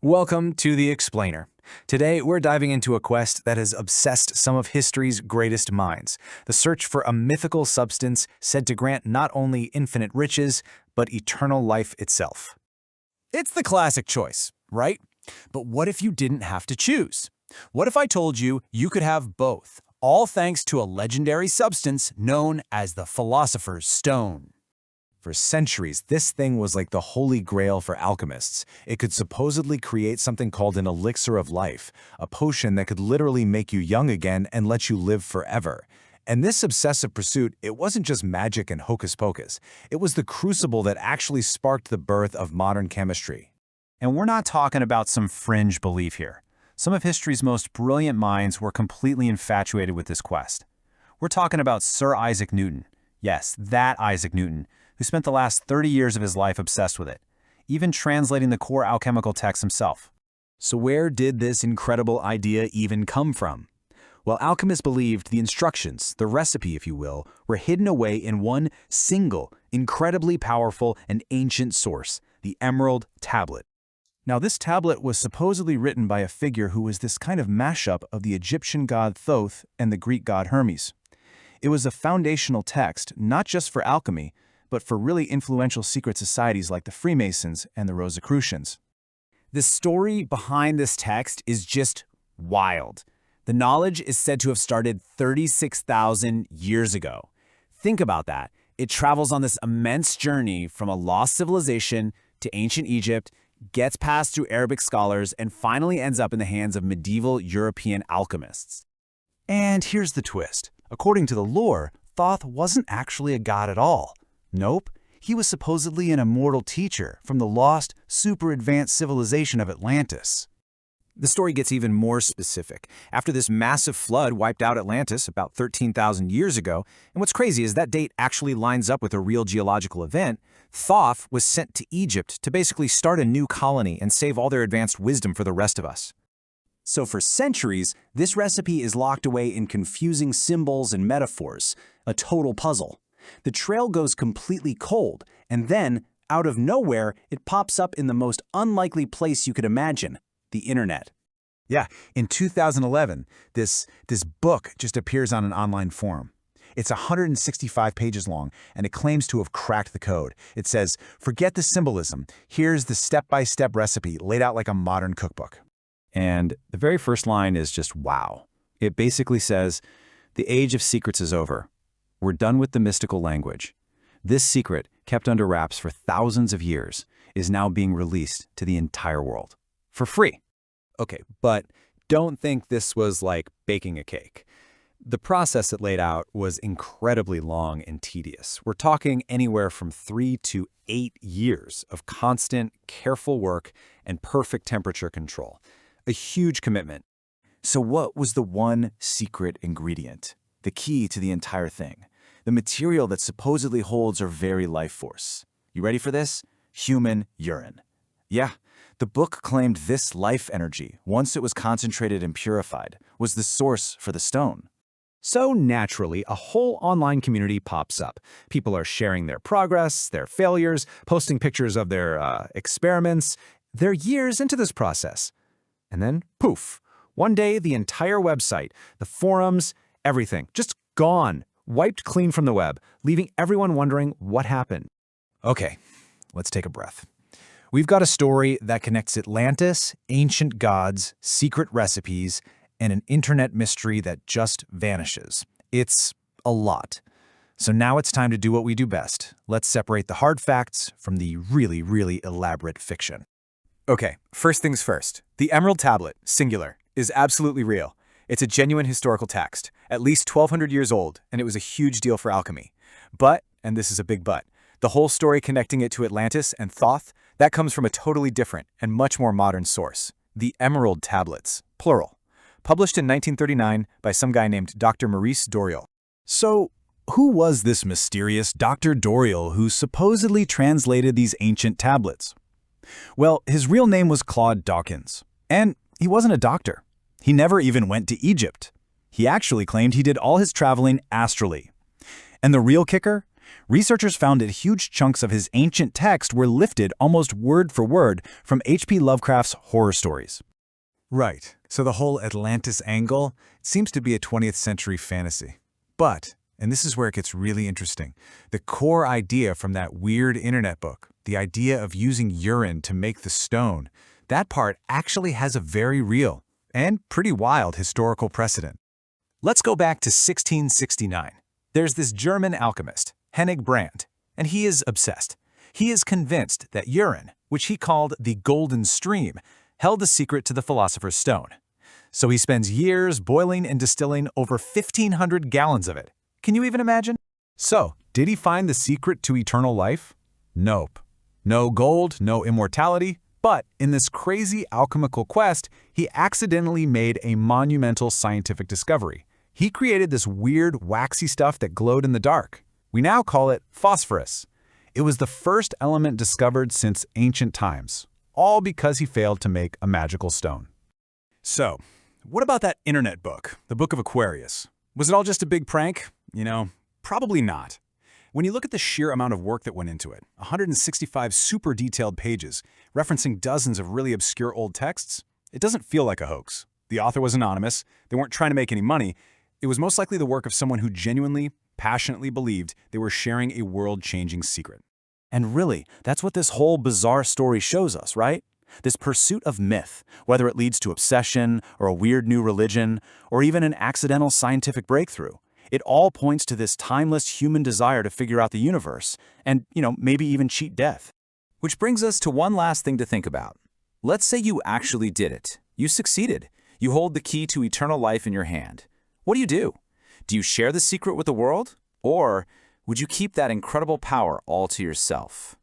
Welcome to The Explainer. Today, we're diving into a quest that has obsessed some of history's greatest minds, the search for a mythical substance said to grant not only infinite riches, but eternal life itself. It's the classic choice, right? But what if you didn't have to choose? What if I told you you could have both, all thanks to a legendary substance known as the Philosopher's Stone? For centuries, this thing was like the holy grail for alchemists. It could supposedly create something called an Elixir of Life, a potion that could literally make you young again and let you live forever. And this obsessive pursuit, it wasn't just magic and hocus pocus. It was the crucible that actually sparked the birth of modern chemistry. And we're not talking about some fringe belief here. Some of history's most brilliant minds were completely infatuated with this quest. We're talking about Sir Isaac Newton. Yes, that Isaac Newton, who spent the last 30 years of his life obsessed with it, even translating the core alchemical text himself. So where did this incredible idea even come from? Well, alchemists believed the instructions, the recipe if you will, were hidden away in one single, incredibly powerful and ancient source, the Emerald Tablet. Now this tablet was supposedly written by a figure who was this kind of mashup of the Egyptian god Thoth and the Greek god Hermes. It was a foundational text, not just for alchemy, but for really influential secret societies like the Freemasons and the Rosicrucians. The story behind this text is just wild. The knowledge is said to have started 36,000 years ago. Think about that. It travels on this immense journey from a lost civilization to ancient Egypt, gets passed through Arabic scholars, and finally ends up in the hands of medieval European alchemists. And here's the twist. According to the lore, Thoth wasn't actually a god at all. Nope, he was supposedly an immortal teacher from the lost, super-advanced civilization of Atlantis. The story gets even more specific. After this massive flood wiped out Atlantis about 13,000 years ago, and what's crazy is that date actually lines up with a real geological event, Thoth was sent to Egypt to basically start a new colony and save all their advanced wisdom for the rest of us. So for centuries, this recipe is locked away in confusing symbols and metaphors, a total puzzle. The trail goes completely cold, and then, out of nowhere, it pops up in the most unlikely place you could imagine, the internet. Yeah, in 2011, this book just appears on an online forum. It's 165 pages long, and it claims to have cracked the code. It says, "Forget the symbolism. Here's the step-by-step recipe laid out like a modern cookbook." And the very first line is just wow. It basically says, "The age of secrets is over. We're done with the mystical language. This secret, kept under wraps for thousands of years, is now being released to the entire world. For free." Okay, but don't think this was like baking a cake. The process it laid out was incredibly long and tedious. We're talking anywhere from 3 to 8 years of constant, careful work and perfect temperature control. A huge commitment. So what was the one secret ingredient? The key to the entire thing? The material that supposedly holds our very life force. You ready for this? Human urine. Yeah, the book claimed this life energy, once it was concentrated and purified, was the source for the stone. So naturally, a whole online community pops up. People are sharing their progress, their failures, posting pictures of their experiments. They're years into this process. And then, poof, one day the entire website, the forums, everything, just gone. Wiped clean from the web, leaving everyone wondering what happened. Okay, let's take a breath. We've got a story that connects Atlantis, ancient gods, secret recipes, and an internet mystery that just vanishes. It's a lot. So now it's time to do what we do best. Let's separate the hard facts from the really, really elaborate fiction. Okay, first things first. The Emerald Tablet, singular, is absolutely real. It's a genuine historical text, at least 1,200 years old, and it was a huge deal for alchemy. But, and this is a big but, the whole story connecting it to Atlantis and Thoth, that comes from a totally different and much more modern source. The Emerald Tablets, plural. Published in 1939 by some guy named Dr. Maurice Doreal. So, who was this mysterious Dr. Doreal who supposedly translated these ancient tablets? Well, his real name was Claude Dawkins, and he wasn't a doctor. He never even went to Egypt. He actually claimed he did all his traveling astrally. And the real kicker? Researchers found that huge chunks of his ancient text were lifted almost word for word from H.P. Lovecraft's horror stories. Right, so the whole Atlantis angle seems to be a 20th century fantasy. But, and this is where it gets really interesting, the core idea from that weird internet book, the idea of using urine to make the stone, that part actually has a very real and pretty wild historical precedent. Let's go back to 1669. There's this German alchemist, Hennig Brand, and he is obsessed. He is convinced that urine, which he called the golden stream, held the secret to the Philosopher's Stone. So he spends years boiling and distilling over 1,500 gallons of it. Can you even imagine? So, did he find the secret to eternal life? Nope. No gold, no immortality, but in this crazy alchemical quest, he accidentally made a monumental scientific discovery. He created this weird, waxy stuff that glowed in the dark. We now call it phosphorus. It was the first element discovered since ancient times, all because he failed to make a magical stone. So, what about that internet book, the Book of Aquarius? Was it all just a big prank? Probably not. When you look at the sheer amount of work that went into it, 165 super detailed pages, referencing dozens of really obscure old texts, it doesn't feel like a hoax. The author was anonymous, they weren't trying to make any money. It was most likely the work of someone who genuinely, passionately believed they were sharing a world-changing secret. And really, that's what this whole bizarre story shows us, right? This pursuit of myth, whether it leads to obsession or a weird new religion, or even an accidental scientific breakthrough. It all points to this timeless human desire to figure out the universe and, maybe even cheat death. Which brings us to one last thing to think about. Let's say you actually did it. You succeeded. You hold the key to eternal life in your hand. What do? Do you share the secret with the world? Or would you keep that incredible power all to yourself?